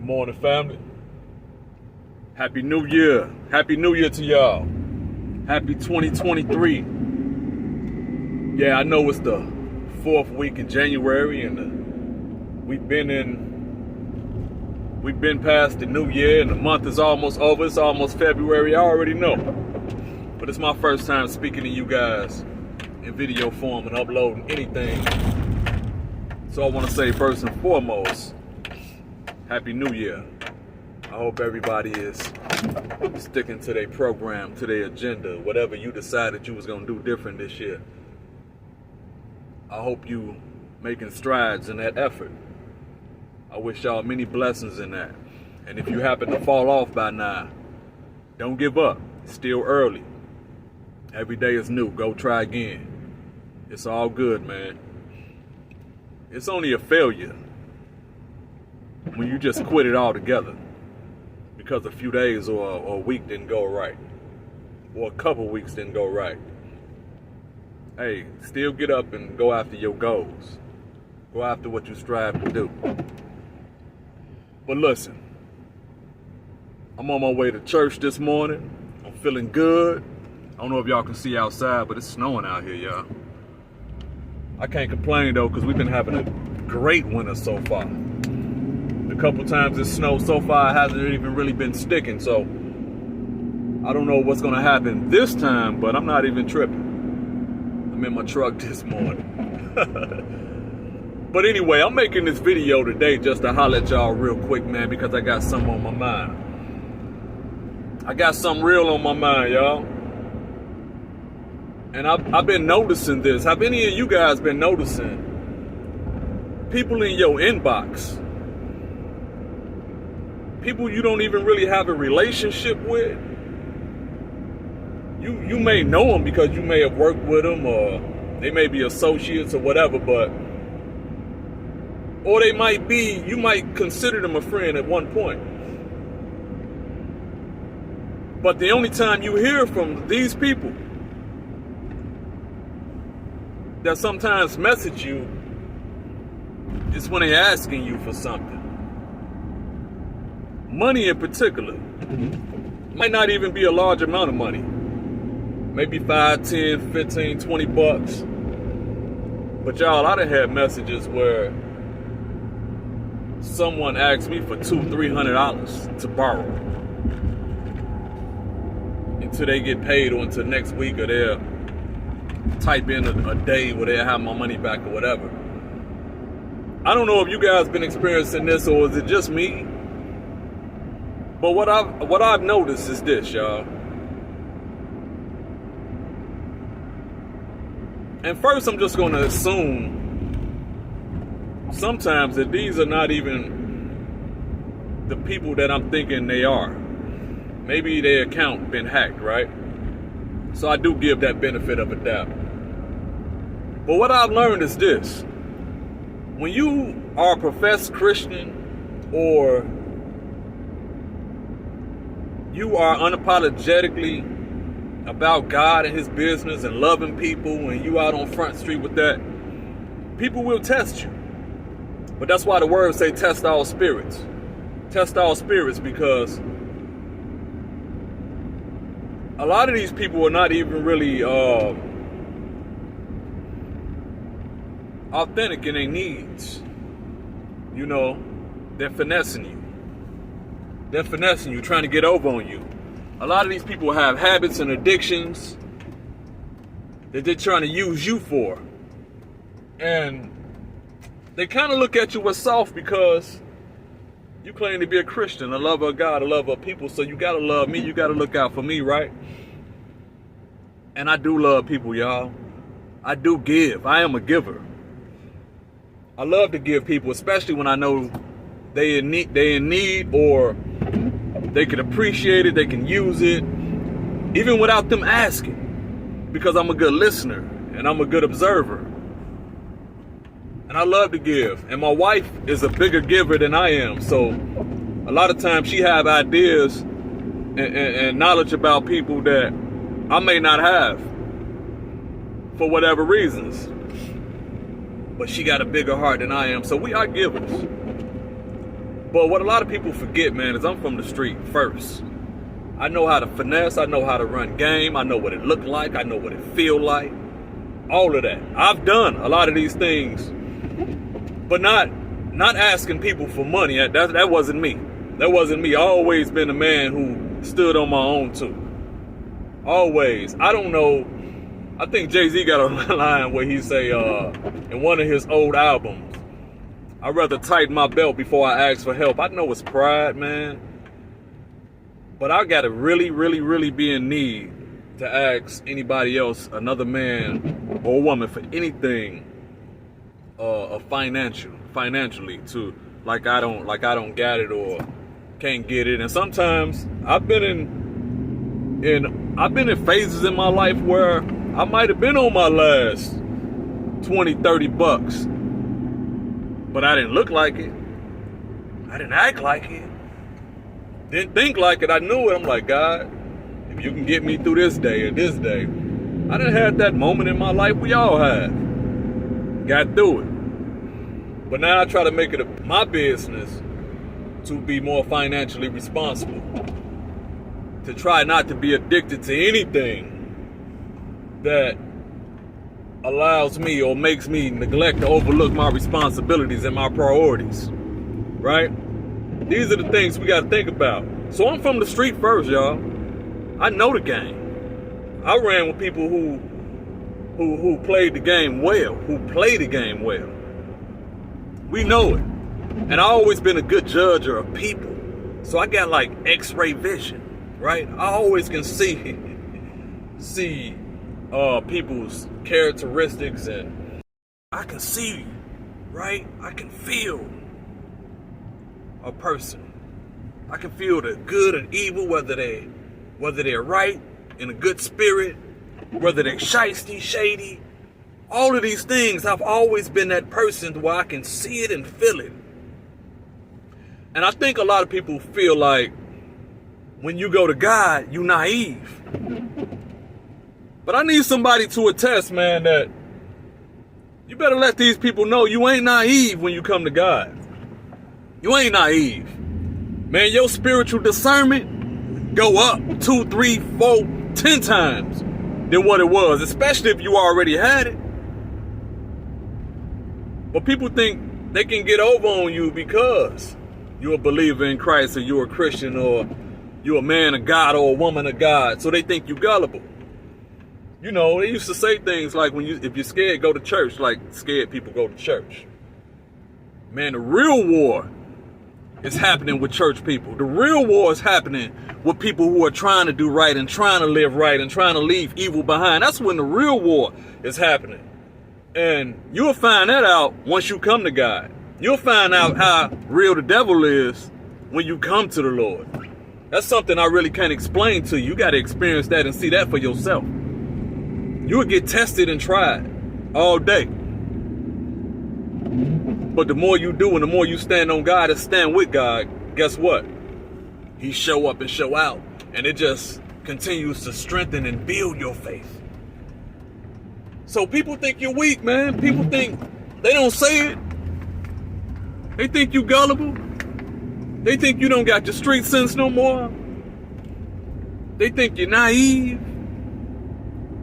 morning, family. Happy New Year. Happy New Year to y'all. Happy 2023. Yeah, I know it's the 4th week in January, and we've been past the New Year, and the month is almost over. It's almost February. I already know. But it's my first time speaking to you guys in video form and uploading anything. So I want to say first and foremost, Happy New Year. I hope everybody is sticking to their program, to their agenda, whatever you decided you was going to do different this year. I hope you making strides in that effort. I wish y'all many blessings in that. And if you happen to fall off by now, don't give up. It's still early. Every day is new. Go try again. It's all good, man. It's only a failure when you just quit it all together because a few days or a week didn't go right, or a couple weeks didn't go right. Hey, still get up and go after your goals. Go after what you strive to do. But listen, I'm on my way to church this morning. I'm feeling good. I don't know if y'all can see outside, but it's snowing out here, y'all. I can't complain though, because we've been having a great winter so far. The couple times it snowed so far, it hasn't even really been sticking. So I don't know what's gonna happen this time, but I'm not even tripping. I'm in my truck this morning. But anyway, I'm making this video today just to holler at y'all real quick, man, because I got something on my mind. I got something real on my mind, y'all. And I've been noticing this. Have any of you guys been noticing people in your inbox? People you don't even really have a relationship with. You may know them because you may have worked with them, or they may be associates or whatever, or they might be, you might consider them a friend at one point. But the only time you hear from these people that sometimes message you is when they're asking you for something. Money in particular. Might not even be a large amount of money. Maybe 5, 10, 15, 20 bucks. But y'all, I done had messages where someone asked me for $200-$300 to borrow until they get paid, or until next week, or they'll type in a day where they'll have my money back or whatever. I don't know if you guys been experiencing this, or is it just me? But what I've noticed is this, y'all. And first, I'm just going to assume sometimes that these are not even the people that I'm thinking they are. Maybe their account been hacked, right? So I do give that benefit of a doubt. But what I've learned is this. When you are a professed Christian, or you are unapologetically about God and his business and loving people, and you out on Front Street with that, people will test you. But that's why the words say test all spirits. Test all spirits, because a lot of these people are not even really authentic in their needs. You know, they're finessing you. They're finessing you, trying to get over on you. A lot of these people have habits and addictions that they're trying to use you for. And they kind of look at you as soft because you claim to be a Christian, a lover of God, a lover of people. So you got to love me. You got to look out for me, right? And I do love people, y'all. I do give. I am a giver. I love to give people, especially when I know they in need, or they can appreciate it, they can use it, even without them asking, because I'm a good listener and I'm a good observer. And I love to give. And my wife is a bigger giver than I am. So a lot of times she have ideas and knowledge about people that I may not have for whatever reasons. But she got a bigger heart than I am. So we are givers. But what a lot of people forget, man, is I'm from the street first. I know how to finesse. I know how to run game. I know what it look like. I know what it feel like. All of that. I've done a lot of these things, but not asking people for money. That wasn't me. That wasn't me. I always been a man who stood on my own too. Always. I don't know. I think Jay-Z got a line where he say in one of his old albums, I'd rather tighten my belt before I ask for help. I know it's pride, man. But I gotta really, really, really be in need to ask anybody else, another man or woman, for anything financially to like I don't got it or can't get it. And sometimes I've been in phases in my life where I might have been on my last 20, 30 bucks. But I didn't look like it. I didn't act like it. Didn't think like it. I knew it. I'm like, God, if you can get me through this day or this day. I done had that moment in my life we all have. Got through it. But now I try to make it my business to be more financially responsible. To try not to be addicted to anything that allows me or makes me neglect to overlook my responsibilities and my priorities. Right? These are the things we got to think about. So I'm from the street first, y'all. I know the game. I ran with people who played the game well, who play the game well. We know it. And I always been a good judger of people. So I got like X-ray vision, right? I always can see people's characteristics, and I can see, right? I can feel a person. I can feel the good and evil, whether they're right, in a good spirit, whether they're shysty, shady. All of these things, I've always been that person where I can see it and feel it. And I think a lot of people feel like when you go to God, you naive. But I need somebody to attest, man, that you better let these people know you ain't naive when you come to God. You ain't naive. Man, your spiritual discernment go up 2, 3, 4, 10 times than what it was, especially if you already had it. But people think they can get over on you because you're a believer in Christ, or you're a Christian, or you're a man of God or a woman of God. So they think you gullible. You know, they used to say things like, if you're scared, go to church. Like scared people go to church. Man, the real war is happening with church people. The real war is happening with people who are trying to do right and trying to live right and trying to leave evil behind. That's when the real war is happening. And you'll find that out once you come to God. You'll find out how real the devil is when you come to the Lord. That's something I really can't explain to you. You got to experience that and see that for yourself. You will get tested and tried all day. But the more you do and the more you stand on God and stand with God, guess what? He show up and show out. And it just continues to strengthen and build your faith. So people think you're weak, man. People think, they don't say it. They think you gullible. They think you don't got your street sense no more. They think you're naive.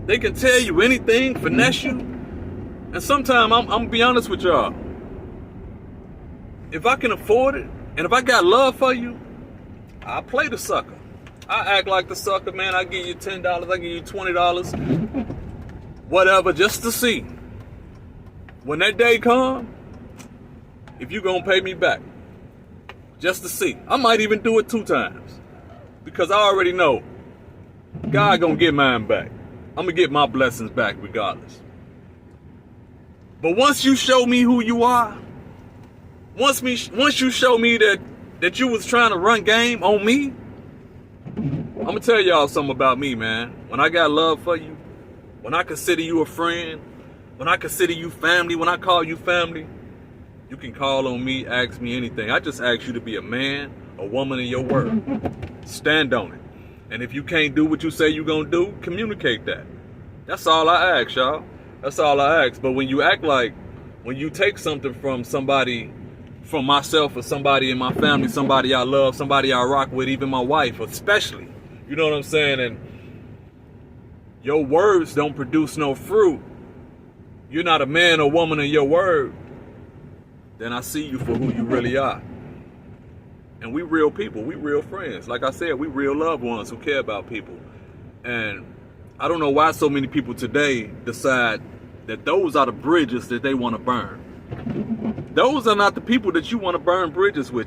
They can tell you anything, finesse you. And sometimes, I'm going to be honest with y'all. If I can afford it, and if I got love for you, I'll play the sucker. I act like the sucker, man. I give you $10, I give you $20. Whatever, just to see. When that day comes, if you gonna pay me back. Just to see. I might even do it 2 times. Because I already know God gonna get mine back. I'm gonna get my blessings back regardless. But once you show me who you are, once you show me that you was trying to run game on me, I'm gonna tell y'all something about me, man. When I got love for you, when I consider you a friend, when I consider you family, when I call you family, you can call on me, ask me anything. I just ask you to be a man, a woman in your word. Stand on it. And if you can't do what you say you're gonna do, communicate that. That's all I ask, y'all. That's all I ask. But when you act like, when you take something from somebody from myself or somebody in my family, somebody I love, somebody I rock with, even my wife especially. You know what I'm saying? And your words don't produce no fruit. You're not a man or woman of your word. Then I see you for who you really are. And we real people, we real friends. Like I said, we real loved ones who care about people. And I don't know why so many people today decide that those are the bridges that they want to burn. Those are not the people that you want to burn bridges with.